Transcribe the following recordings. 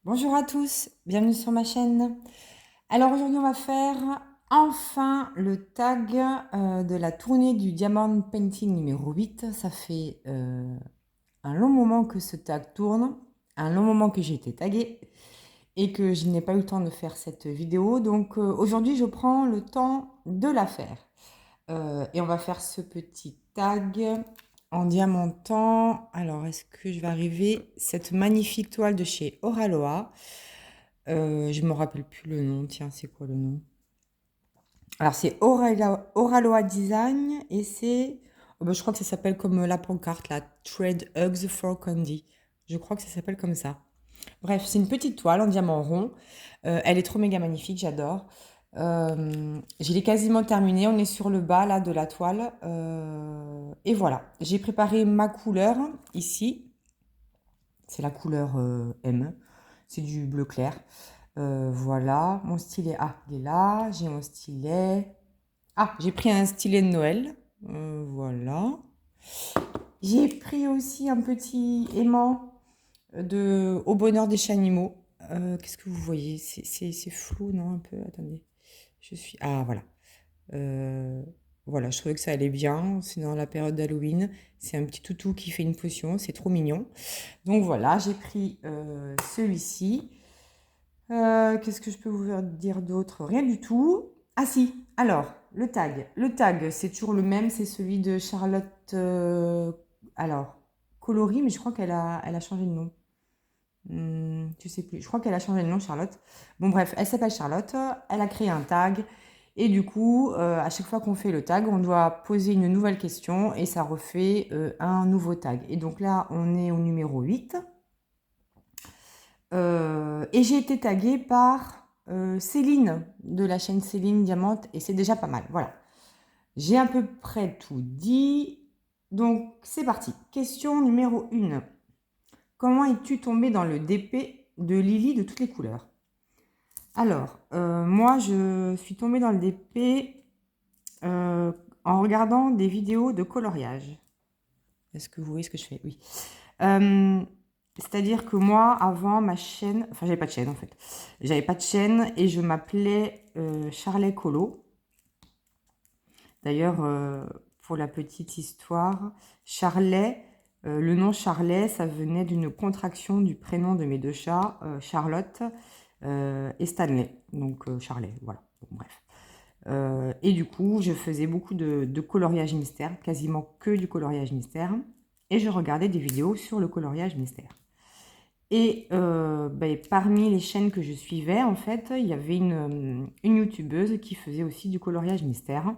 Bonjour à tous, bienvenue sur ma chaîne. Alors aujourd'hui on va faire enfin le tag de la tournée du Diamond Painting numéro 8. Ça fait un long moment que ce tag tourne, un long moment que j'ai été taguée et que je n'ai pas eu le temps de faire cette vidéo. Donc aujourd'hui je prends le temps de la faire. Et on va faire ce petit tag en diamantant. Alors est-ce que je vais arriver cette magnifique toile de chez Oraloa. Je me rappelle plus le nom. Tiens, c'est quoi le nom? Alors, c'est Oraloa Design et c'est. Oh, bah, je crois que ça s'appelle comme la pancarte, la Trade Hugs for Candy. Je crois que ça s'appelle comme ça. Bref, c'est une petite toile en diamant rond. Elle est trop méga magnifique, j'adore. Je l'ai quasiment terminée. On est sur le bas là de la toile. Et voilà, j'ai préparé ma couleur ici. C'est la couleur M. C'est du bleu clair. Voilà, mon stylet. Ah, il est là. J'ai mon stylet. Ah, j'ai pris un stylet de Noël. Voilà. J'ai pris aussi un petit aimant de Au bonheur des chats animaux. Qu'est-ce que vous voyez? C'est flou, non? Un peu. Attendez. Je suis. Ah, voilà. Euh, voilà, je trouvais que ça allait bien. C'est dans la période d'Halloween. C'est un petit toutou qui fait une potion. C'est trop mignon. Donc voilà, j'ai pris celui-ci. Qu'est-ce que je peux vous dire d'autre? Rien du tout. Ah si, alors, le tag. Le tag, c'est toujours le même, c'est celui de Charlotte. Alors, Coloris, mais je crois qu'elle a changé de nom. Je sais plus. Je crois qu'elle a changé de nom, Charlotte. Bon, bref, elle s'appelle Charlotte. Elle a créé un tag. Et du coup, à chaque fois qu'on fait le tag, on doit poser une nouvelle question et ça refait un nouveau tag. Et donc là, on est au numéro 8. Et j'ai été taguée par Céline de la chaîne Céline Diamante et c'est déjà pas mal. Voilà. J'ai à peu près tout dit. Donc c'est parti. Question numéro 1. Comment es-tu tombée dans le DP de Lily de toutes les couleurs? Alors, moi je suis tombée dans le DP en regardant des vidéos de coloriage. Est-ce que vous voyez ce que je fais? Oui. Euh, C'est-à-dire que moi, avant ma chaîne, enfin, j'avais pas de chaîne en fait. J'avais pas de chaîne et je m'appelais Charlet Colo. D'ailleurs, pour la petite histoire, Charlet, le nom Charlet, ça venait d'une contraction du prénom de mes deux chats, Charlotte et Stanley. Donc Charlet, voilà. Bon, bref. Et du coup, je faisais beaucoup de coloriage mystère, quasiment que du coloriage mystère. Et je regardais des vidéos sur le coloriage mystère. Et parmi les chaînes que je suivais, en fait, il y avait une youtubeuse qui faisait aussi du coloriage mystère.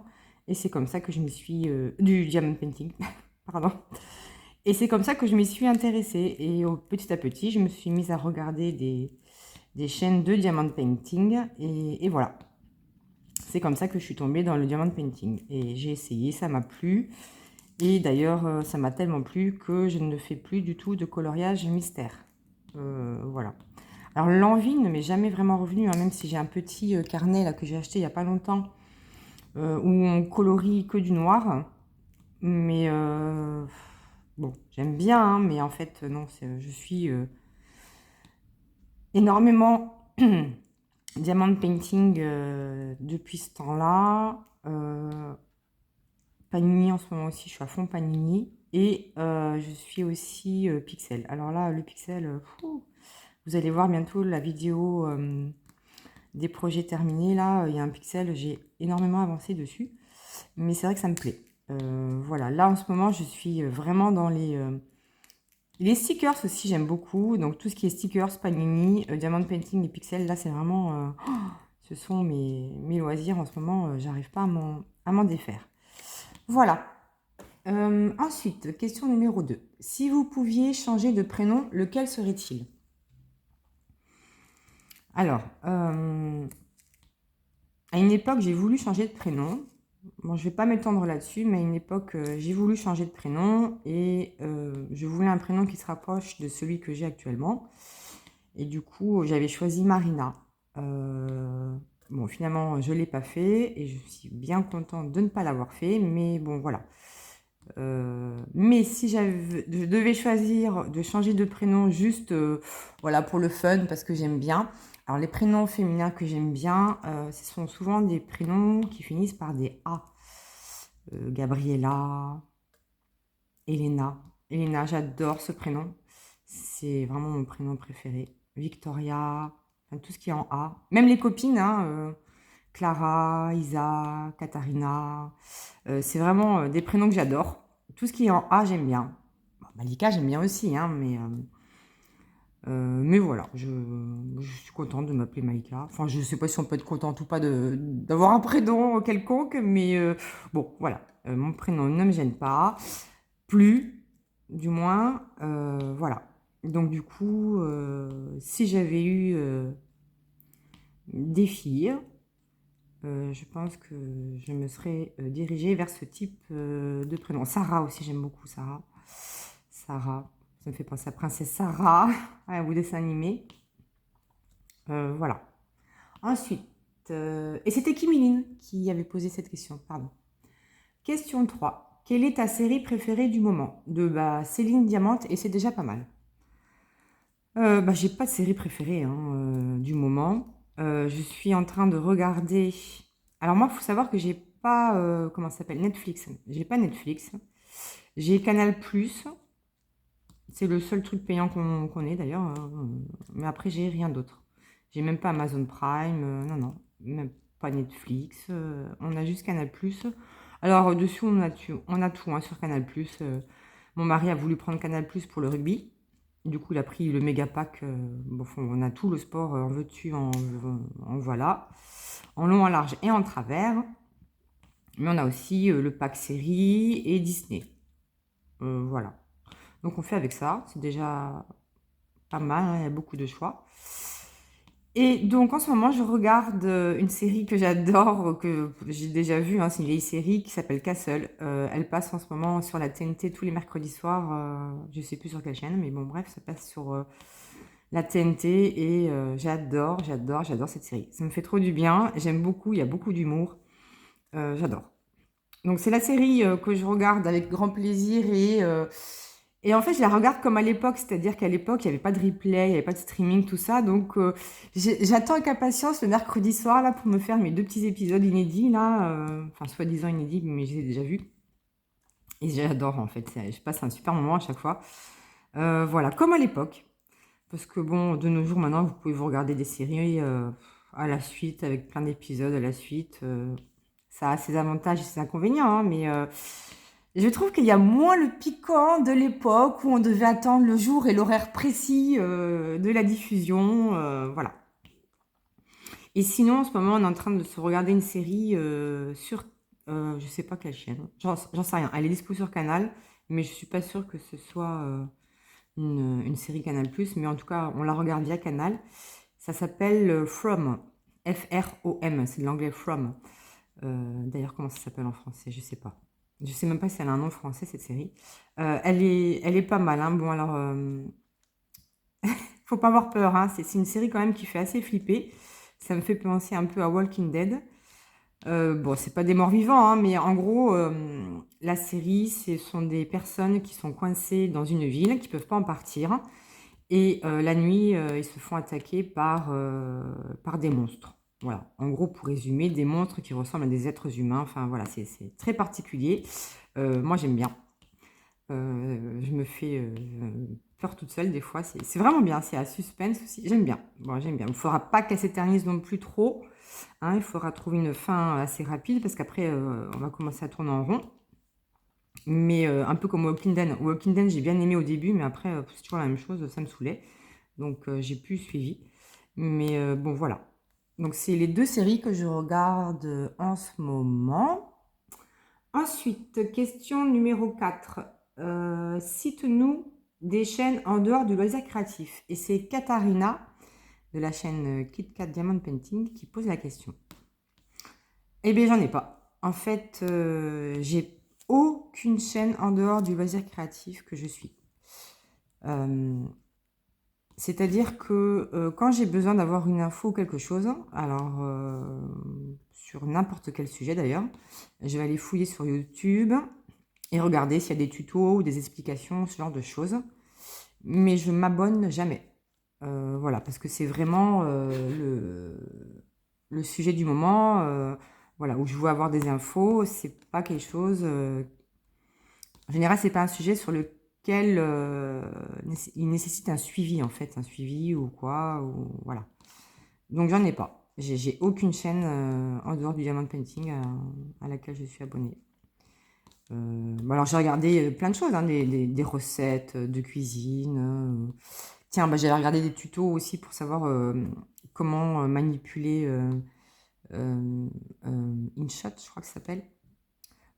Et c'est comme ça que je m'y suis... du diamond painting, pardon. Et c'est comme ça que je m'y suis intéressée. Et petit à petit, je me suis mise à regarder des chaînes de diamond painting. Et voilà. C'est comme ça que je suis tombée dans le diamond painting. Et j'ai essayé, ça m'a plu. Et d'ailleurs, ça m'a tellement plu que je ne fais plus du tout de coloriage mystère. Voilà. Alors l'envie ne m'est jamais vraiment revenue, hein, même si j'ai un petit carnet là que j'ai acheté il n'y a pas longtemps, où on colorie que du noir. Mais bon, j'aime bien, hein, mais en fait, non, je suis énormément diamond painting depuis ce temps-là. Panini en ce moment aussi, je suis à fond Panini. Et je suis aussi Pixel. Alors là, le Pixel, vous allez voir bientôt la vidéo des projets terminés. Là, il y a un Pixel, j'ai énormément avancé dessus. Mais c'est vrai que ça me plaît. Voilà, là en ce moment, je suis vraiment dans les stickers aussi, j'aime beaucoup. Donc tout ce qui est stickers, Panini, Diamond Painting et Pixel, là c'est vraiment... ce sont mes loisirs en ce moment, j'arrive pas à m'en défaire. Voilà. Ensuite, question numéro 2. Si vous pouviez changer de prénom, lequel serait-il? Alors, à une époque, j'ai voulu changer de prénom. Bon, je vais pas m'étendre là-dessus, mais à une époque, j'ai voulu changer de prénom et je voulais un prénom qui se rapproche de celui que j'ai actuellement. Et du coup, j'avais choisi Marina. Bon, finalement, je ne l'ai pas fait et je suis bien contente de ne pas l'avoir fait, mais bon, voilà. Mais si je devais choisir de changer de prénom juste voilà, pour le fun, parce que j'aime bien. Alors les prénoms féminins que j'aime bien, ce sont souvent des prénoms qui finissent par des A. Gabriella, Elena. Elena, j'adore ce prénom. C'est vraiment mon prénom préféré. Victoria, enfin, tout ce qui est en A. Même les copines, hein, Clara, Isa, Katharina. C'est vraiment des prénoms que j'adore. Tout ce qui est en A, j'aime bien. Bon, Malika, j'aime bien aussi, hein, mais voilà, je suis contente de m'appeler Malika. Enfin, je ne sais pas si on peut être contente ou pas d'avoir un prénom quelconque, mais bon, voilà. Mon prénom ne me gêne pas. Plus, du moins, voilà. Donc du coup, si j'avais eu des filles, je pense que je me serais dirigée vers ce type de prénom. Sarah aussi, j'aime beaucoup Sarah. Sarah, ça me fait penser à Princesse Sarah, à vous dessin animé. Voilà. Ensuite, et c'était Kimiline qui avait posé cette question, pardon. Question 3. Quelle est ta série préférée du moment? De Céline Diamante, et c'est déjà pas mal. J'ai pas de série préférée hein, du moment. Je suis en train de regarder. Alors moi, il faut savoir que j'ai pas comment ça s'appelle Netflix. J'ai pas Netflix. J'ai Canal+. C'est le seul truc payant qu'on ait d'ailleurs. Mais après, j'ai rien d'autre. J'ai même pas Amazon Prime. Non, non. Même pas Netflix. On a juste Canal+. Alors, dessus, on a tout hein, sur Canal+. Mon mari a voulu prendre Canal+ pour le rugby. Du coup, il a pris le méga pack. Bon, on a tout le sport en veux-tu, en voilà. En long, en large et en travers. Mais on a aussi le pack série et Disney. Voilà. Donc on fait avec ça. C'est déjà pas mal. Hein, il y a beaucoup de choix. Et donc en ce moment, je regarde une série que j'adore, que j'ai déjà vue. Hein, c'est une vieille série qui s'appelle Castle. Elle passe en ce moment sur la TNT tous les mercredis soirs. Je sais plus sur quelle chaîne, mais bon, bref, ça passe sur la TNT et j'adore cette série. Ça me fait trop du bien. J'aime beaucoup. Il y a beaucoup d'humour. J'adore. Donc c'est la série que je regarde avec grand plaisir et en fait je la regarde comme à l'époque, c'est-à-dire qu'à l'époque il n'y avait pas de replay, il n'y avait pas de streaming, tout ça, donc j'attends avec impatience le mercredi soir là pour me faire mes 2 petits épisodes inédits là, enfin soi-disant inédits mais je les ai déjà vus et j'adore en fait, je passe un super moment à chaque fois. Voilà, comme à l'époque, parce que bon de nos jours maintenant vous pouvez vous regarder des séries à la suite avec plein d'épisodes à la suite. Ça a ses avantages et ses inconvénients, hein, mais je trouve qu'il y a moins le piquant de l'époque où on devait attendre le jour et l'horaire précis de la diffusion. Voilà. Et sinon, en ce moment, on est en train de se regarder une série sur, je sais pas quelle chaîne, j'en sais rien. Elle est dispo sur Canal, mais je suis pas sûre que ce soit une série Canal+, mais en tout cas, on la regarde via Canal. Ça s'appelle From, F-R-O-M, c'est de l'anglais From. D'ailleurs, comment ça s'appelle en français? Je sais pas. Je sais même pas si elle a un nom français, cette série. Elle est pas mal. Hein. Bon, alors, faut pas avoir peur. Hein. C'est une série quand même qui fait assez flipper. Ça me fait penser un peu à Walking Dead. Bon, c'est pas des morts vivants, hein, mais en gros, la série, ce sont des personnes qui sont coincées dans une ville, qui peuvent pas en partir. Et la nuit, ils se font attaquer par des monstres. Voilà, en gros, pour résumer, des monstres qui ressemblent à des êtres humains. Enfin, voilà, c'est très particulier. Moi, j'aime bien. Je me fais peur toute seule des fois. C'est vraiment bien. C'est à suspense aussi. J'aime bien. Bon, j'aime bien. Il ne faudra pas qu'elle s'éternise non plus trop. Hein, il faudra trouver une fin assez rapide parce qu'après, on va commencer à tourner en rond. Mais un peu comme Walking Dead. Walking Dead, j'ai bien aimé au début, mais après, c'est toujours la même chose, ça me saoulait. Donc, j'ai plus suivi. Mais bon, voilà. Donc, c'est les 2 séries que je regarde en ce moment. Ensuite, question numéro 4. Cite-nous des chaînes en dehors du loisir créatif. Et c'est Katharina, de la chaîne KitKat Diamond Painting, qui pose la question. Eh bien, j'en ai pas. En fait, j'ai aucune chaîne en dehors du loisir créatif que je suis. C'est-à-dire que quand j'ai besoin d'avoir une info ou quelque chose, alors sur n'importe quel sujet d'ailleurs, je vais aller fouiller sur YouTube et regarder s'il y a des tutos ou des explications, ce genre de choses. Mais je m'abonne jamais. Voilà, parce que c'est vraiment le sujet du moment, voilà, où je veux avoir des infos. C'est pas quelque chose. En général, c'est pas un sujet sur lequel il nécessite un suivi, en fait, un suivi ou quoi, ou voilà. Donc j'en ai pas. J'ai aucune chaîne en dehors du Diamond Painting à laquelle je suis abonnée. Bon, alors j'ai regardé plein de choses, hein, des recettes de cuisine. Tiens, bah, j'avais regardé des tutos aussi pour savoir comment manipuler InShot, je crois que ça s'appelle,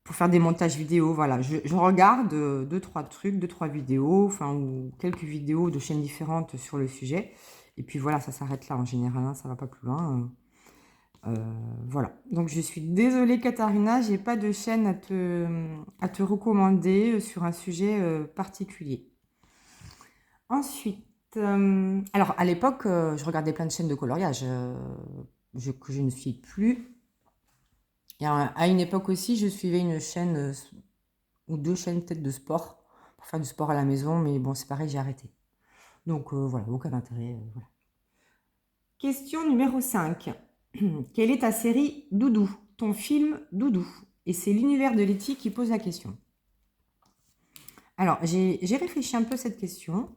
pour faire des montages vidéo. Voilà, je regarde deux, trois trucs, deux, trois vidéos, enfin, ou quelques vidéos de chaînes différentes sur le sujet. Et puis voilà, ça s'arrête là en général, hein, ça va pas plus loin. Voilà. Donc je suis désolée, Katharina, j'ai pas de chaîne à te recommander sur un sujet particulier. Ensuite, alors à l'époque, je regardais plein de chaînes de coloriage que je ne suis plus. Et à une époque aussi, je suivais une chaîne ou deux chaînes peut-être de sport pour faire du sport à la maison, mais bon, c'est pareil, j'ai arrêté. Donc voilà, aucun intérêt. Voilà. Question numéro 5. Quelle est ta série Doudou, ton film Doudou? Et c'est l'univers de Letty qui pose la question. Alors, j'ai réfléchi un peu à cette question.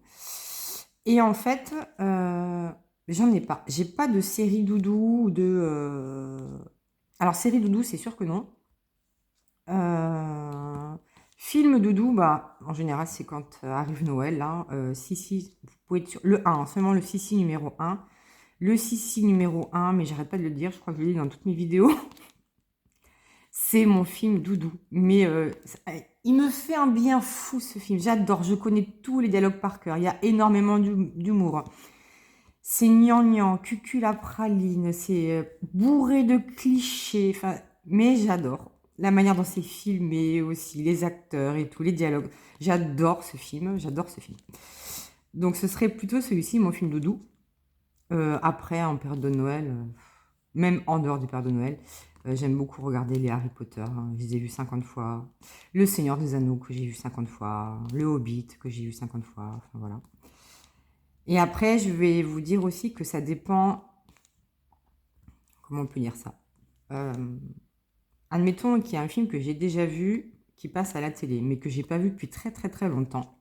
Et en fait, j'en ai pas. J'ai pas de série Doudou ou de... Alors, série Doudou, c'est sûr que non. Film Doudou, bah, en général, c'est quand arrive Noël. Là, Sissi, vous pouvez être sur le 1, seulement le Sissi numéro 1. Le Sissi numéro 1, mais j'arrête pas de le dire, je crois que je le dis dans toutes mes vidéos. C'est mon film Doudou. Mais il me fait un bien fou ce film. J'adore, je connais tous les dialogues par cœur. Il y a énormément d'humour. C'est gnangnan, cucul à praline, c'est bourré de clichés. Enfin, mais j'adore. La manière dont c'est filmé aussi, les acteurs et tous les dialogues. J'adore ce film, j'adore ce film. Donc ce serait plutôt celui-ci, mon film Doudou. Après, en période de Noël, même en dehors du période de Noël, j'aime beaucoup regarder les Harry Potter, hein, je les ai vus 50 fois. Le Seigneur des Anneaux que j'ai vu 50 fois. Le Hobbit que j'ai vu 50 fois. Enfin voilà. Et après, je vais vous dire aussi que ça dépend. Comment on peut dire ça? Admettons qu'il y a un film que j'ai déjà vu qui passe à la télé, mais que j'ai pas vu depuis très très très longtemps.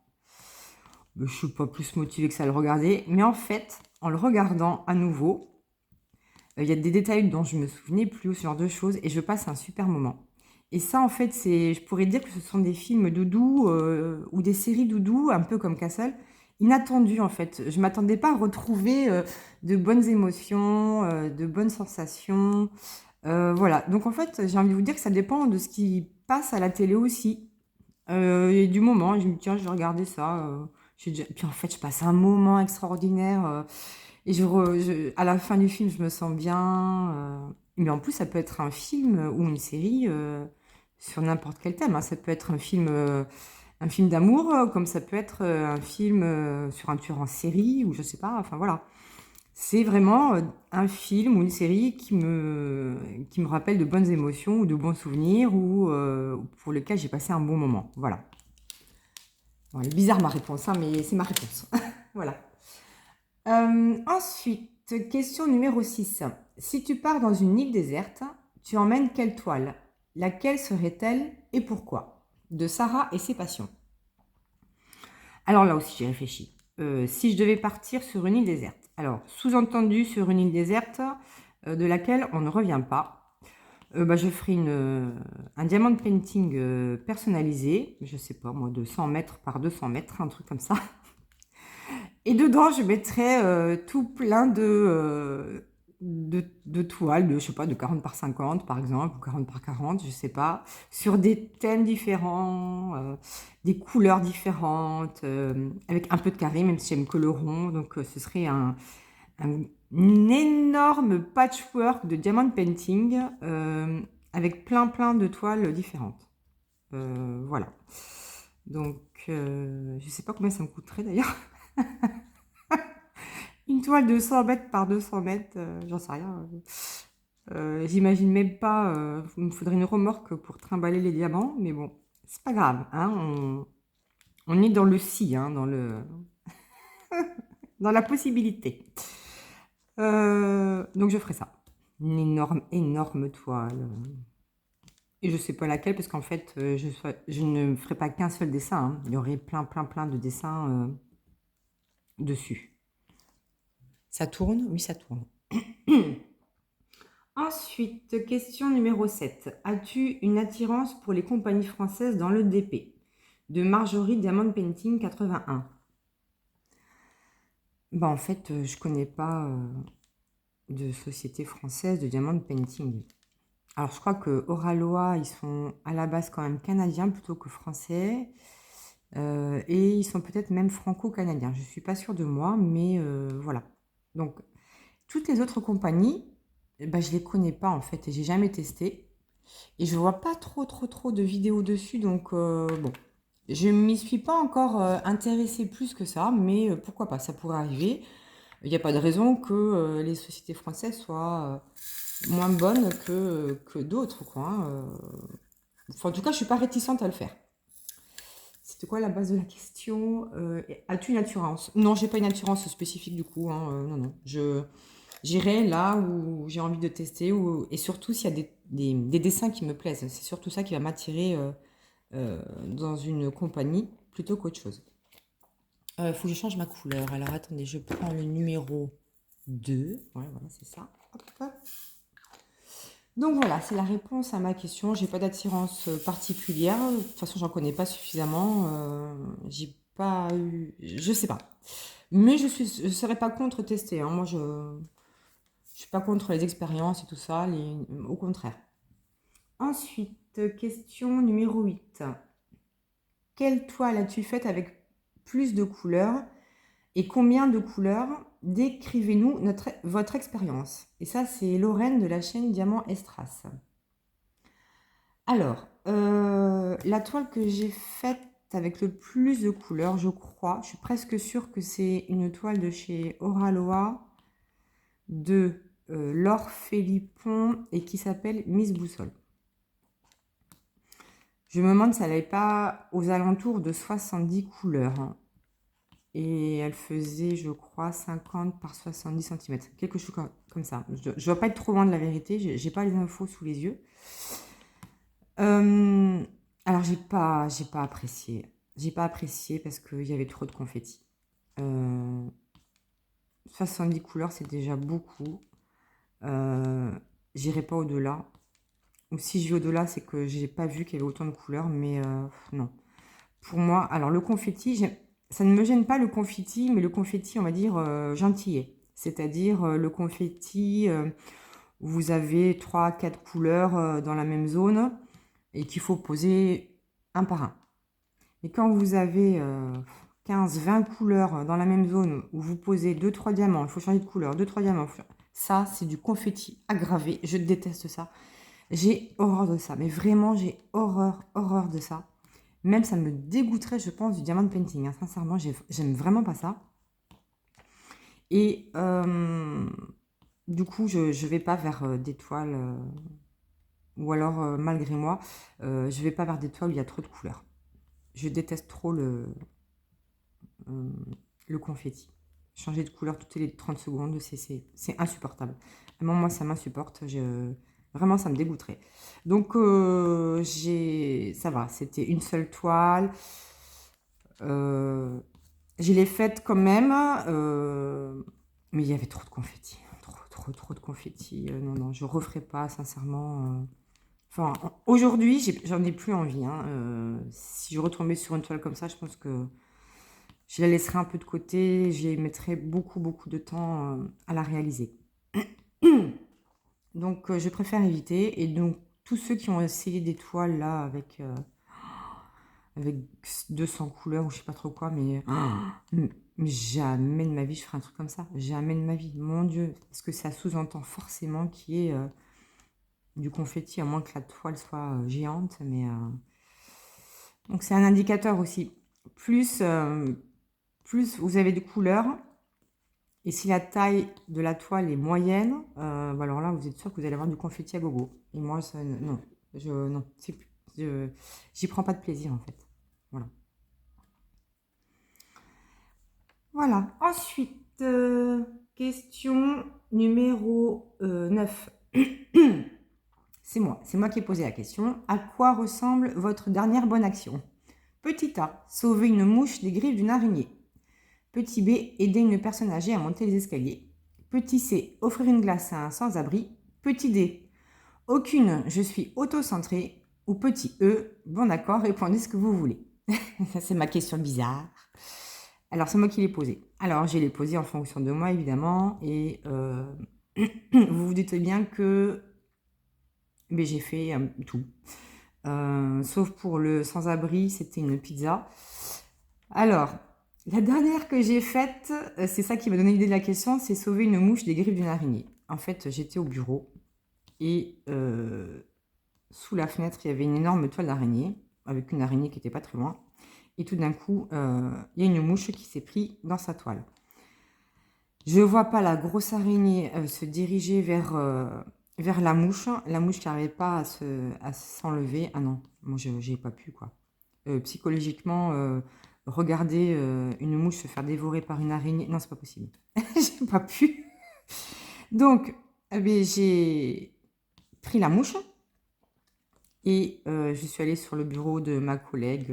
Je suis pas plus motivée que ça à le regarder, mais en fait, en le regardant à nouveau, il y a des détails dont je me souvenais plus, ce genre de choses, et je passe un super moment. Et ça, en fait, je pourrais dire que ce sont des films doudou ou des séries doudou, un peu comme Castle, inattendus en fait. Je m'attendais pas à retrouver de bonnes émotions, de bonnes sensations. Voilà. Donc en fait, j'ai envie de vous dire que ça dépend de ce qui passe à la télé aussi. Et du moment, je me dis, tiens, je vais regarder ça. Puis en fait, je passe un moment extraordinaire. Et à la fin du film, je me sens bien. Mais en plus, ça peut être un film ou une série sur n'importe quel thème, hein. Ça peut être un film d'amour, comme ça peut être un film sur un tueur en série, ou je sais pas. Enfin voilà. C'est vraiment un film ou une série qui me rappelle de bonnes émotions ou de bons souvenirs ou pour lequel j'ai passé un bon moment. Voilà. Bon, elle est bizarre ma réponse, hein, mais c'est ma réponse. Voilà. Ensuite, question numéro 6. Si tu pars dans une île déserte, tu emmènes quelle toile? Laquelle serait-elle et pourquoi? De Sarah et ses passions. Alors là aussi, j'ai réfléchi. Si je devais partir sur une île déserte. Alors, sous-entendu sur une île déserte de laquelle on ne revient pas, bah, je ferai un diamond painting personnalisé, je sais pas moi, de 100 mètres par 200 mètres, un truc comme ça. Et dedans, je mettrais tout plein de toiles, je sais pas, de 40 par 50 par exemple, ou 40 par 40, je sais pas, sur des thèmes différents, des couleurs différentes, avec un peu de carré, même si j'aime que le rond. Donc ce serait un énorme patchwork de diamond painting avec plein de toiles différentes. Voilà. Donc je sais pas combien ça me coûterait d'ailleurs. Une toile de 100 mètres par 200 mètres, j'en sais rien. J'imagine même pas. Il me faudrait une remorque pour trimballer les diamants, mais bon, C'est pas grave, hein, on est dans le si, hein, dans la possibilité. Donc je ferai ça. Une énorme, énorme toile. Et je sais pas laquelle, parce qu'en fait, je ne ferai pas qu'un seul dessin, hein. Il y aurait plein, plein, plein de dessins dessus. Ça tourne? Oui, ça tourne. Ensuite, question numéro 7. As-tu une attirance pour les compagnies françaises dans le DP? De Marjorie Diamond Painting 81. Bah, en fait, je connais pas de société française de Diamond Painting. Alors, je crois que Oralois, ils sont à la base quand même canadiens plutôt que français. Et ils sont peut-être même franco-canadiens. Je ne suis pas sûre de moi, mais voilà. Donc, toutes les autres compagnies, bah, je ne les connais pas en fait et j'ai jamais testé. Et je vois pas trop de vidéos dessus, donc bon. Je m'y suis pas encore intéressée plus que ça, mais pourquoi pas, ça pourrait arriver. Il n'y a pas de raison que les sociétés françaises soient moins bonnes que d'autres, quoi, hein. Enfin, en tout cas, je suis pas réticente à le faire. C'était quoi la base de la question? As-tu une assurance? Non, j'ai pas une assurance spécifique du coup, hein, non, non. J'irai là où j'ai envie de tester et surtout s'il y a des dessins qui me plaisent. C'est surtout ça qui va m'attirer dans une compagnie plutôt qu'autre chose. Il faut que je change ma couleur. Alors attendez, je prends le numéro 2. Ouais, voilà, c'est ça. Hop, hop. Donc voilà, c'est la réponse à ma question. J'ai pas d'attirance particulière. De toute façon, j'en connais pas suffisamment. J'ai pas eu. Je sais pas. Mais je serais pas contre tester, hein. Moi, je suis pas contre les expériences et tout ça. Au contraire. Ensuite, question numéro 8. Quelle toile as-tu faite avec plus de couleurs et combien de couleurs? Décrivez-nous votre expérience. Et ça, c'est Lorraine de la chaîne Diamant Estras. Alors, la toile que j'ai faite avec le plus de couleurs, je crois, je suis presque sûre que c'est une toile de chez Oralois de Laure Philippon et qui s'appelle Miss Boussole. Je me demande si elle n'avait pas aux alentours de 70 couleurs, hein. Et elle faisait, je crois, 50 par 70 cm. Quelque chose comme ça. Je ne dois pas être trop loin de la vérité. Je n'ai pas les infos sous les yeux. Alors, j'ai pas apprécié. J'ai pas apprécié parce qu'il y avait trop de confettis. 70 couleurs, c'est déjà beaucoup. J'irai pas au-delà. Ou si je vais au-delà, c'est que j'ai pas vu qu'il y avait autant de couleurs, mais non. Pour moi, alors le confetti, ça ne me gêne pas le confetti, mais le confetti, on va dire gentillet. C'est-à-dire le confetti où vous avez 3-4 couleurs dans la même zone et qu'il faut poser un par un. Et quand vous avez 15-20 couleurs dans la même zone où vous posez 2-3 diamants, il faut changer de couleur, 2-3 diamants, ça c'est du confetti aggravé, je déteste ça. J'ai horreur de ça, mais vraiment j'ai horreur de ça. Même ça me dégoûterait, je pense, du diamond painting, hein. Sincèrement, j'aime vraiment pas ça. Et du coup, je vais pas vers des toiles, ou alors malgré moi, je vais pas vers des toiles où il y a trop de couleurs. Je déteste trop le confetti. Changer de couleur toutes les 30 secondes, c'est insupportable. Moi, ça m'insupporte. Vraiment, ça me dégoûterait. Donc, ça va, c'était une seule toile. Je l'ai faite quand même, mais il y avait trop de confettis. Trop de confettis. Non, je referai pas, sincèrement. Enfin, aujourd'hui, j'en ai plus envie, hein. Si je retombais sur une toile comme ça, je pense que je la laisserai un peu de côté. J'y mettrai beaucoup de temps à la réaliser. Donc, je préfère éviter. Et donc, tous ceux qui ont essayé des toiles là avec 200 couleurs ou je sais pas trop quoi, mais jamais de ma vie je ferai un truc comme ça. Jamais de ma vie. Mon Dieu. Parce que ça sous-entend forcément qu'il y ait du confetti, à moins que la toile soit géante. Mais donc, c'est un indicateur aussi. Plus vous avez de couleurs, et si la taille de la toile est moyenne, alors là, vous êtes sûr que vous allez avoir du confetti à gogo. Et moi, ça, non, non, J'y prends pas de plaisir en fait. Voilà. Voilà. Ensuite, question numéro 9. C'est moi qui ai posé la question. À quoi ressemble votre dernière bonne action? Petit A, sauver une mouche des griffes d'une araignée. Petit B, aider une personne âgée à monter les escaliers. Petit C, offrir une glace à un sans-abri. Petit D, aucune, je suis auto-centrée. Ou petit E, bon d'accord, répondez ce que vous voulez. Ça, c'est ma question bizarre. Alors, c'est moi qui l'ai posée. Alors, je l'ai posée en fonction de moi, évidemment. Et vous vous doutez bien que j'ai fait tout. Sauf pour le sans-abri, c'était une pizza. Alors, la dernière que j'ai faite, c'est ça qui m'a donné l'idée de la question, c'est sauver une mouche des griffes d'une araignée. En fait, j'étais au bureau et sous la fenêtre, il y avait une énorme toile d'araignée, avec une araignée qui n'était pas très loin. Et tout d'un coup, il y a une mouche qui s'est prise dans sa toile. Je ne vois pas la grosse araignée se diriger vers la mouche qui n'arrivait pas à s'enlever. Ah non, moi, je n'ai pas pu, quoi. Psychologiquement, regarder une mouche se faire dévorer par une araignée, non, c'est pas possible. J'ai pas pu. Donc, j'ai pris la mouche et je suis allée sur le bureau de ma collègue.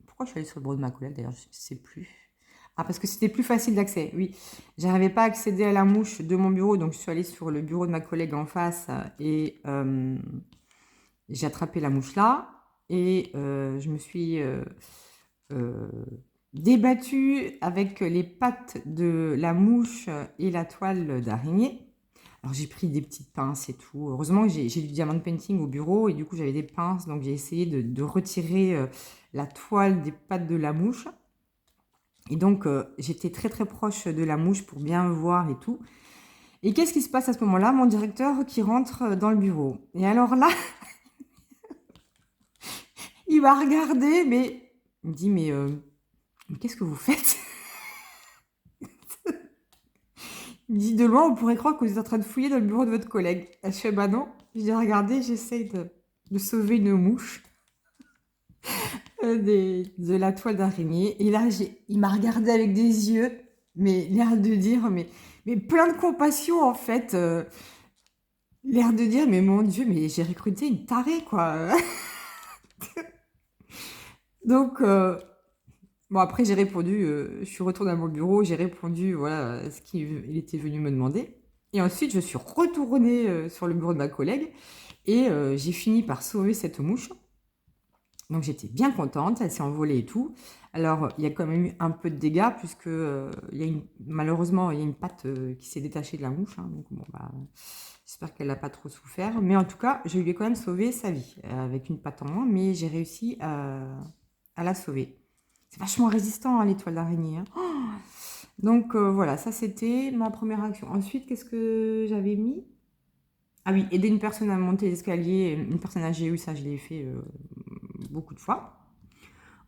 Pourquoi je suis allée sur le bureau de ma collègue d'ailleurs? Je ne sais plus. Ah, parce que c'était plus facile d'accès, oui. J'arrivais pas à accéder à la mouche de mon bureau, donc je suis allée sur le bureau de ma collègue en face et j'ai attrapé la mouche là. Et je me suis débattue avec les pattes de la mouche et la toile d'araignée. Alors j'ai pris des petites pinces et tout. Heureusement que j'ai du diamond painting au bureau et du coup j'avais des pinces, donc j'ai essayé de retirer la toile des pattes de la mouche. Et donc j'étais très très proche de la mouche pour bien voir et tout. Et qu'est-ce qui se passe à ce moment-là? Mon directeur qui rentre dans le bureau. Et alors là, il m'a regardé, mais il me dit mais qu'est-ce que vous faites? Il me dit de loin, on pourrait croire que vous êtes en train de fouiller dans le bureau de votre collègue. Je fais bah non. J'ai regardé, j'essaye de sauver une mouche de la toile d'araignée. Et là, il m'a regardé avec des yeux, mais l'air de dire, mais plein de compassion en fait. L'air de dire, mais mon Dieu, mais j'ai recruté une tarée quoi. Donc, bon, après, j'ai répondu, je suis retournée à mon bureau, j'ai répondu, voilà, ce qu'il était venu me demander. Et ensuite, je suis retournée sur le bureau de ma collègue et j'ai fini par sauver cette mouche. Donc, j'étais bien contente, elle s'est envolée et tout. Alors, il y a quand même eu un peu de dégâts puisque malheureusement, il y a une patte qui s'est détachée de la mouche. Hein, donc, bon, bah, j'espère qu'elle n'a pas trop souffert. Mais en tout cas, je lui ai quand même sauvé sa vie avec une patte en moins, mais j'ai réussi à la sauver. C'est vachement résistant, hein, les toiles d'araignée. Hein. Oh, donc voilà, ça c'était ma première action. Ensuite, qu'est-ce que j'avais mis? Ah oui, aider une personne à monter les escaliers, une personne âgée, oui, ça je l'ai fait beaucoup de fois.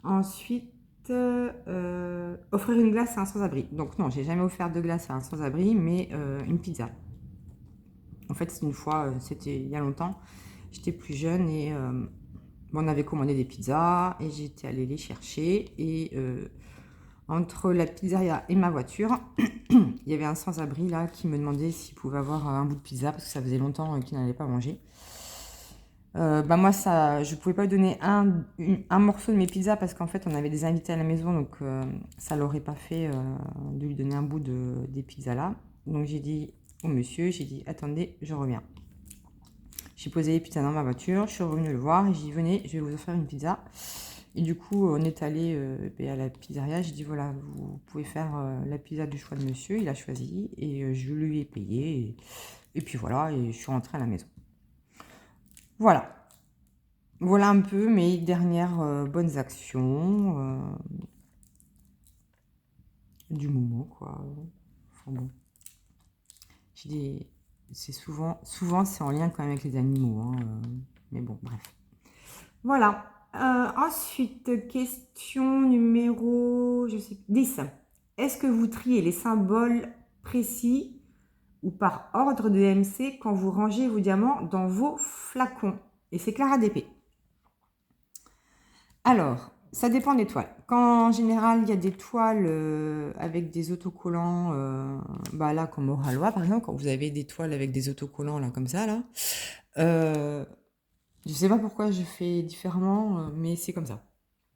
Ensuite, offrir une glace à un sans-abri. Donc non, j'ai jamais offert de glace à un sans-abri, mais une pizza. En fait, c'est une fois, c'était il y a longtemps, j'étais plus jeune et on avait commandé des pizzas et j'étais allée les chercher et entre la pizzeria et ma voiture, il y avait un sans-abri là qui me demandait s'il pouvait avoir un bout de pizza parce que ça faisait longtemps qu'il n'allait pas manger. Moi, je pouvais pas lui donner un morceau de mes pizzas parce qu'en fait, on avait des invités à la maison, donc ça l'aurait pas fait de lui donner un bout des pizzas là. Donc j'ai dit au monsieur, j'ai dit attendez, je reviens. J'ai posé les pizzas dans ma voiture, je suis revenue le voir et j'ai dit venez, je vais vous offrir une pizza. Et du coup, on est allé à la pizzeria. J'ai dit voilà, vous pouvez faire la pizza du choix de monsieur. Il a choisi et je lui ai payé. Et puis voilà, et je suis rentrée à la maison. Voilà. Voilà un peu mes dernières bonnes actions du moment, quoi. Enfin bon. C'est souvent c'est en lien quand même avec les animaux. Hein, mais bon, bref. Voilà. Ensuite, question numéro 10. Est-ce que vous triez les symboles précis ou par ordre de MC quand vous rangez vos diamants dans vos flacons? Et c'est Clara DP. Alors, ça dépend des toiles. Quand en général il y a des toiles avec des autocollants, bah là comme au Halois par exemple, quand vous avez des toiles avec des autocollants là comme ça là, je sais pas pourquoi je fais différemment, mais c'est comme ça.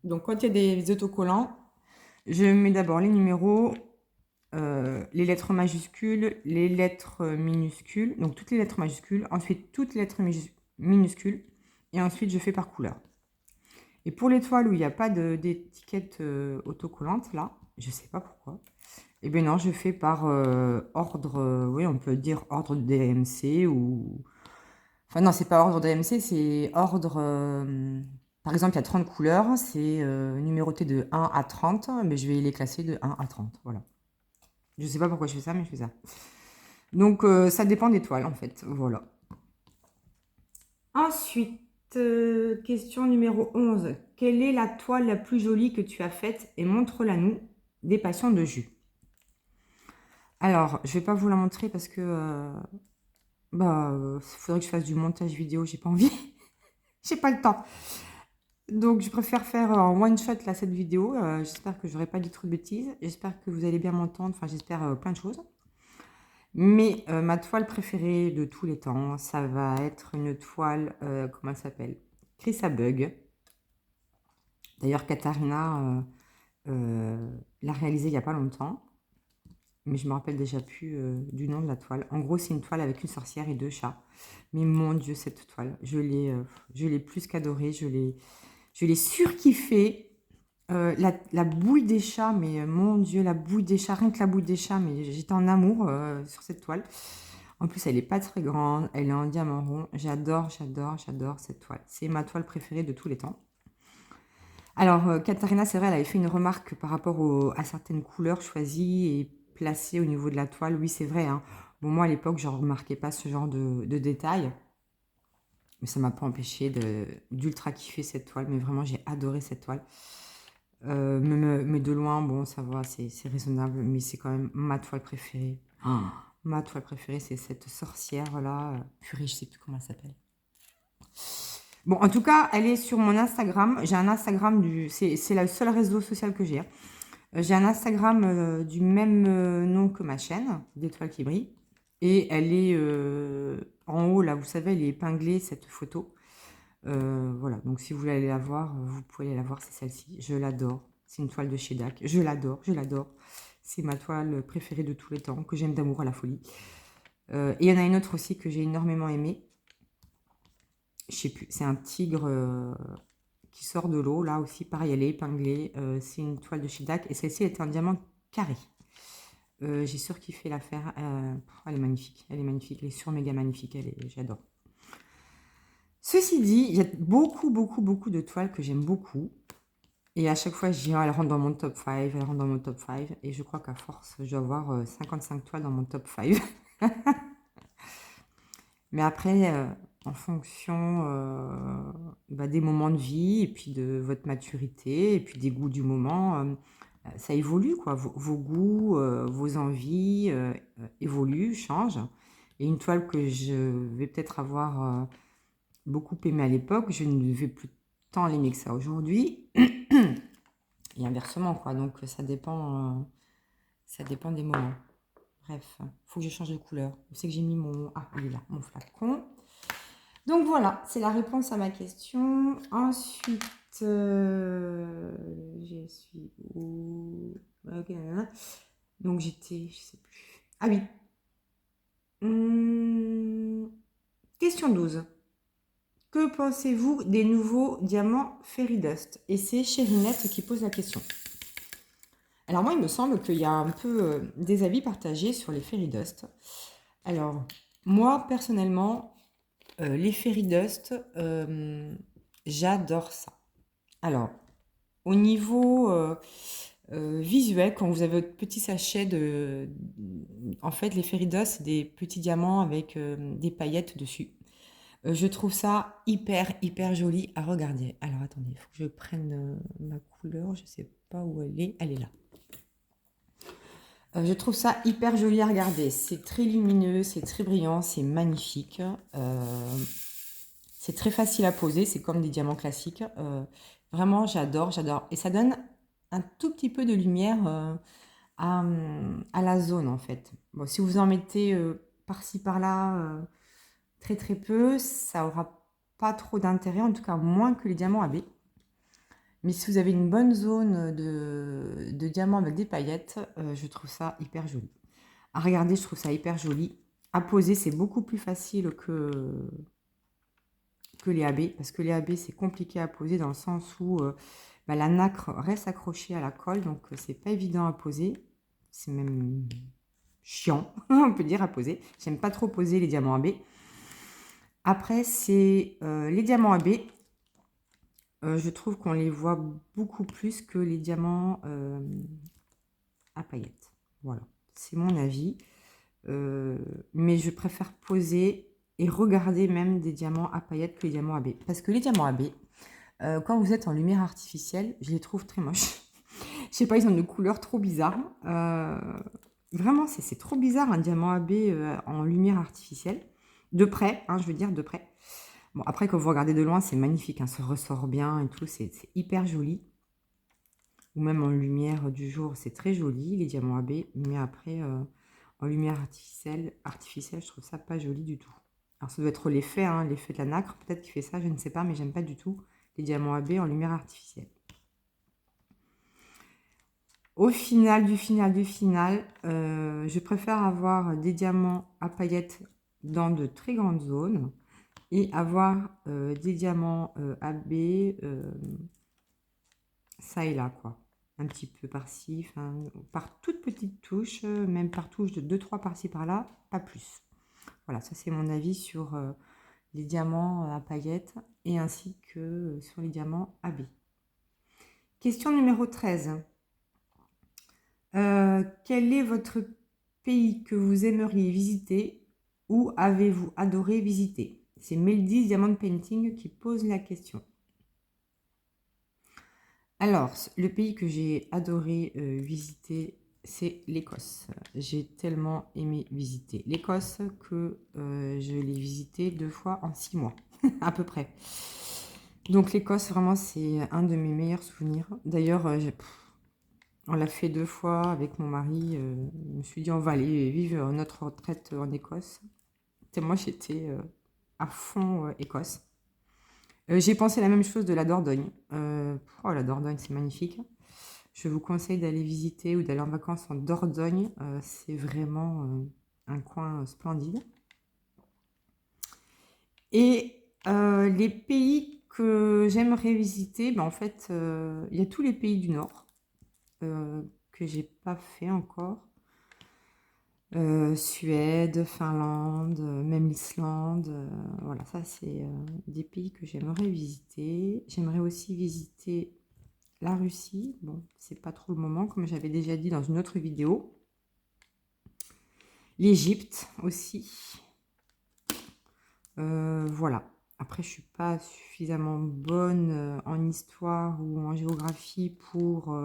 Donc quand il y a des autocollants, je mets d'abord les numéros, les lettres majuscules, les lettres minuscules, donc toutes les lettres majuscules, ensuite toutes les lettres minuscules, et ensuite je fais par couleur. Et pour les toiles où il n'y a pas d'étiquette autocollante, là, je sais pas pourquoi, et bien non, je fais par ordre, oui, on peut dire ordre de DMC ou... Enfin non, c'est pas ordre DMC, c'est ordre... par exemple, il y a 30 couleurs, c'est numéroté de 1 à 30, mais je vais les classer de 1 à 30, voilà. Je sais pas pourquoi je fais ça, mais je fais ça. Donc, ça dépend des toiles, en fait, voilà. Ensuite, question numéro 11. Quelle est la toile la plus jolie que tu as faite et montre-la nous, des passions de jus. Alors, je vais pas vous la montrer parce que faudrait que je fasse du montage vidéo, j'ai pas envie. J'ai pas le temps. Donc, je préfère faire en one shot là cette vidéo. J'espère que j'aurai pas dit trop de bêtises. J'espère que vous allez bien m'entendre. Enfin, j'espère plein de choses. Mais ma toile préférée de tous les temps, ça va être une toile, comment elle s'appelle? Chris à Bug. D'ailleurs, Katharina l'a réalisée il n'y a pas longtemps. Mais je me rappelle déjà plus du nom de la toile. En gros, c'est une toile avec une sorcière et 2 chats. Mais mon Dieu, cette toile, je l'ai plus qu'adorée. Je l'ai surkiffée. La bouille des chats, mais mon Dieu, la bouille des chats, rien que la bouille des chats, mais j'étais en amour sur cette toile. En plus, elle n'est pas très grande, elle est en diamant rond. J'adore, j'adore, j'adore cette toile. C'est ma toile préférée de tous les temps. Alors, Katharina, c'est vrai, elle avait fait une remarque par rapport à certaines couleurs choisies et placées au niveau de la toile. Oui, c'est vrai, hein. Bon, moi, à l'époque, je ne remarquais pas ce genre de détails. Mais ça ne m'a pas empêché d'ultra kiffer cette toile. Mais vraiment, j'ai adoré cette toile. Mais de loin, bon, ça va, c'est raisonnable. Mais c'est quand même ma toile préférée. Oh, ma toile préférée, c'est cette sorcière-là. Purée, je sais plus comment elle s'appelle. Bon, en tout cas, elle est sur mon Instagram. J'ai un Instagram c'est le seul réseau social que j'ai. Hein. J'ai un Instagram du même nom que ma chaîne, d'Étoiles qui brillent. Et elle est en haut, là, vous savez, elle est épinglée, cette photo. Voilà, donc si vous voulez aller la voir, vous pouvez aller la voir, c'est celle-ci. Je l'adore. C'est une toile de chez DAC. Je l'adore, je l'adore. C'est ma toile préférée de tous les temps, que j'aime d'amour à la folie. Et il y en a une autre aussi que j'ai énormément aimée. Je sais plus, c'est un tigre qui sort de l'eau, là aussi, pareil, elle est épinglée. C'est une toile de chez DAC et celle-ci est un diamant carré. J'ai surkiffé l'affaire. Elle est magnifique, elle est sur méga magnifique, j'adore. Ceci dit, il y a beaucoup, beaucoup, beaucoup de toiles que j'aime beaucoup. Et à chaque fois, je dis, elle rentre dans mon top 5, elle rentre dans mon top 5. Et je crois qu'à force, je dois avoir 55 toiles dans mon top 5. Mais après, en fonction des moments de vie, et puis de votre maturité, et puis des goûts du moment, ça évolue, quoi. Vos goûts, vos envies évoluent, changent. Et une toile que je vais peut-être avoir beaucoup aimée à l'époque, je ne vais plus tant l'aimer que ça aujourd'hui. Et inversement, quoi. Donc, ça dépend des moments. Bref, il faut que je change de couleur. Vous savez que j'ai mis mon... Ah, il est là, mon flacon. Donc voilà, c'est la réponse à ma question. Ensuite, je suis où? Okay. Donc j'étais, je sais plus. Ah oui. Question 12. Que pensez-vous des nouveaux diamants Fairy Dust? Et c'est Cherinette qui pose la question. Alors moi, il me semble qu'il y a un peu des avis partagés sur les Fairy Dust. Alors, moi, personnellement... les Fairy Dust, j'adore ça. Alors, au niveau visuel, quand vous avez votre petit sachet en fait, les Fairy Dust, c'est des petits diamants avec des paillettes dessus. Je trouve ça hyper, hyper joli à regarder. Alors, attendez, il faut que je prenne ma couleur. Je ne sais pas où elle est. Elle est là. Je trouve ça hyper joli à regarder. C'est très lumineux, c'est très brillant, c'est magnifique. C'est très facile à poser, c'est comme des diamants classiques. Vraiment, j'adore, j'adore. Et ça donne un tout petit peu de lumière à la zone, en fait. Bon, si vous en mettez par-ci, par-là, très très peu, ça aura pas trop d'intérêt, en tout cas moins que les diamants AB. Mais si vous avez une bonne zone de diamants avec des paillettes, je trouve ça hyper joli. À regarder, je trouve ça hyper joli. À poser, c'est beaucoup plus facile que les AB, parce que les AB, c'est compliqué à poser dans le sens où la nacre reste accrochée à la colle, donc c'est pas évident à poser. C'est même chiant, on peut dire, à poser. J'aime pas trop poser les diamants AB. Après, c'est les diamants AB. Je trouve qu'on les voit beaucoup plus que les diamants à paillettes. Voilà, c'est mon avis. Mais je préfère poser et regarder même des diamants à paillettes que les diamants AB. Parce que les diamants AB, quand vous êtes en lumière artificielle, je les trouve très moches. Je sais pas, ils ont une couleur trop bizarre. Vraiment, c'est trop bizarre un diamant AB en lumière artificielle. De près, hein, je veux dire de près. Bon, après, quand vous regardez de loin, c'est magnifique, hein, ça ressort bien et tout, c'est hyper joli. Ou même en lumière du jour, c'est très joli, les diamants AB. Mais après, en lumière artificielle, je trouve ça pas joli du tout. Alors, ça doit être l'effet, hein, l'effet de la nacre, peut-être qui fait ça, je ne sais pas, mais j'aime pas du tout les diamants AB en lumière artificielle. Au final, je préfère avoir des diamants à paillettes dans de très grandes zones et avoir des diamants AB ça et là, quoi. Un petit peu par-ci, par toute petite touche, même par touche de 2-3 par-ci par-là, pas plus. Voilà, ça c'est mon avis sur les diamants à paillettes et ainsi que sur les diamants AB. Question numéro 13. Quel est votre pays que vous aimeriez visiter ou avez-vous adoré visiter? C'est Meldy Diamond Painting qui pose la question. Alors, le pays que j'ai adoré visiter, c'est l'Écosse. J'ai tellement aimé visiter l'Écosse que je l'ai visité 2 fois en 6 mois, à peu près. Donc l'Écosse, vraiment, c'est un de mes meilleurs souvenirs. D'ailleurs, on l'a fait 2 fois avec mon mari. Je me suis dit, on va aller vivre notre retraite en Écosse. Et moi, j'étais à fond Écosse. J'ai pensé la même chose de la Dordogne. La Dordogne, c'est magnifique. Je vous conseille d'aller visiter ou d'aller en vacances en Dordogne. C'est vraiment un coin splendide. Et les pays que j'aimerais visiter, en fait, il y a tous les pays du Nord que j'ai pas fait encore. Suède, Finlande, même l'Islande. Voilà, ça c'est des pays que j'aimerais visiter. J'aimerais aussi visiter la Russie. Bon, c'est pas trop le moment, comme j'avais déjà dit dans une autre vidéo. L'Égypte aussi. Voilà. Après, je suis pas suffisamment bonne en histoire ou en géographie pour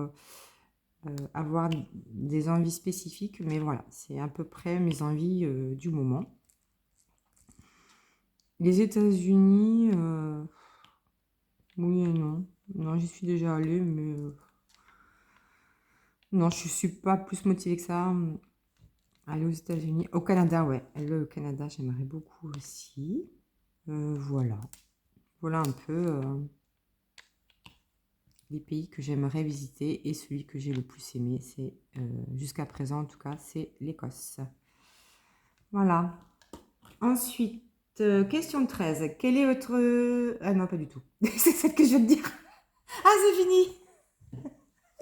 avoir des envies spécifiques, mais voilà, c'est à peu près mes envies du moment. Les États-Unis, oui et non. Non, j'y suis déjà allée, mais non, je suis pas plus motivée que ça. Aller aux États-Unis. Au Canada, ouais. Le Canada, j'aimerais beaucoup aussi. Voilà. Voilà un peu les pays que j'aimerais visiter et celui que j'ai le plus aimé, c'est jusqu'à présent en tout cas, c'est l'Écosse. Voilà. Ensuite, question 13. Quel est votre... Ah non, pas du tout. C'est celle que je viens de dire. Ah, c'est fini.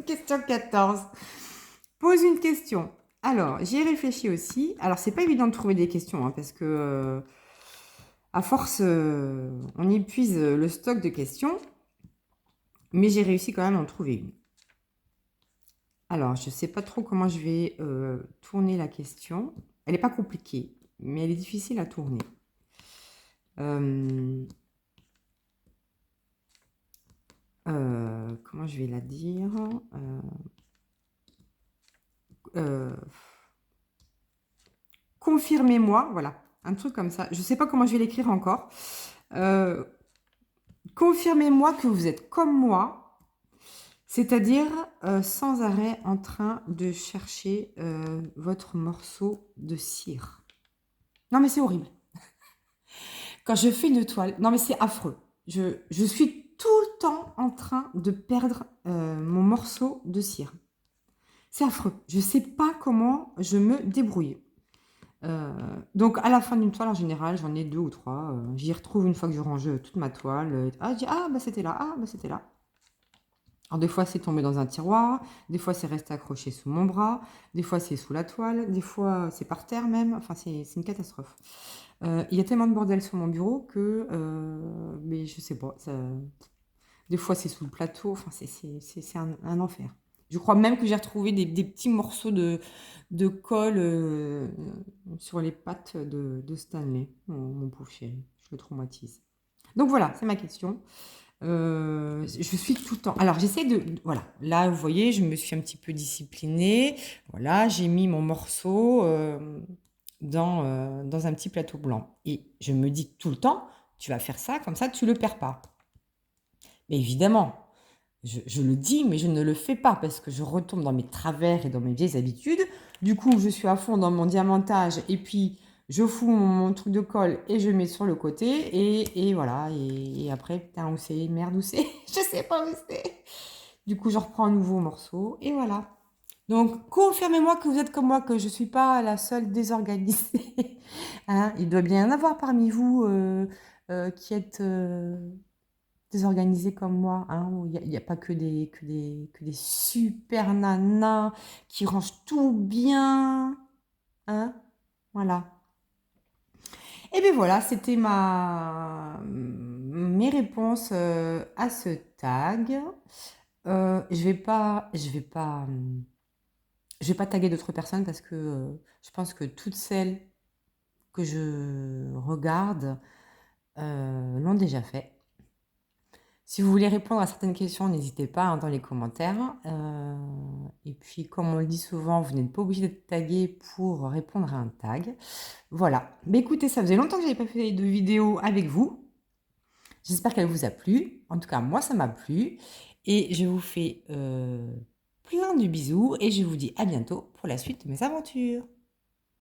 Question 14. Pose une question. Alors, j'y ai réfléchi aussi. Alors, c'est pas évident de trouver des questions, hein, parce que à force, on épuise le stock de questions. Mais j'ai réussi quand même à en trouver une. Alors, je ne sais pas trop comment je vais tourner la question. Elle n'est pas compliquée, mais elle est difficile à tourner. Comment je vais la dire Confirmez-moi, voilà, un truc comme ça. Je ne sais pas comment je vais l'écrire encore. Confirmez-moi que vous êtes comme moi, c'est-à-dire sans arrêt en train de chercher votre morceau de cire. Non mais c'est horrible. Quand je fais une toile, non mais c'est affreux. Je suis tout le temps en train de perdre mon morceau de cire. C'est affreux. Je ne sais pas comment je me débrouille. Donc à la fin d'une toile en général, j'en ai 2 ou 3. J'y retrouve une fois que je range toute ma toile. Ah, je dis, ah bah c'était là, ah bah c'était là. Alors des fois c'est tombé dans un tiroir, des fois c'est resté accroché sous mon bras, des fois c'est sous la toile, des fois c'est par terre même. Enfin c'est une catastrophe. Il y a tellement de bordel sur mon bureau que mais je sais pas. Des fois c'est sous le plateau. Enfin c'est un enfer. Je crois même que j'ai retrouvé des petits morceaux de colle sur les pattes de Stanley. Oh, mon pauvre chéri, je le traumatise. Donc voilà, c'est ma question. Je suis tout le temps. Alors j'essaie de. Voilà, là vous voyez, je me suis un petit peu disciplinée. Voilà, j'ai mis mon morceau dans un petit plateau blanc. Et je me dis tout le temps, tu vas faire ça, comme ça tu le perds pas. Mais évidemment, je le dis, mais je ne le fais pas parce que je retombe dans mes travers et dans mes vieilles habitudes. Du coup, je suis à fond dans mon diamantage et puis je fous mon truc de colle et je mets sur le côté et voilà. Et après, putain, où c'est? Merde, où c'est? Je sais pas où c'est. Du coup, je reprends un nouveau morceau et voilà. Donc, confirmez-moi que vous êtes comme moi, que je ne suis pas la seule désorganisée. Hein, il doit bien y en avoir parmi vous qui êtes désorganisés comme moi. Hein, où il n'y a pas que des super nanas qui rangent tout bien. Hein, voilà. Et bien voilà, c'était mes réponses à ce tag. Je vais pas taguer d'autres personnes parce que je pense que toutes celles que je regarde l'ont déjà fait. Si vous voulez répondre à certaines questions, n'hésitez pas hein, dans les commentaires. Et puis, comme on le dit souvent, vous n'êtes pas obligé d'être tagué pour répondre à un tag. Voilà. Mais écoutez, ça faisait longtemps que je n'avais pas fait de vidéo avec vous. J'espère qu'elle vous a plu. En tout cas, moi, ça m'a plu. Et je vous fais plein de bisous et je vous dis à bientôt pour la suite de mes aventures.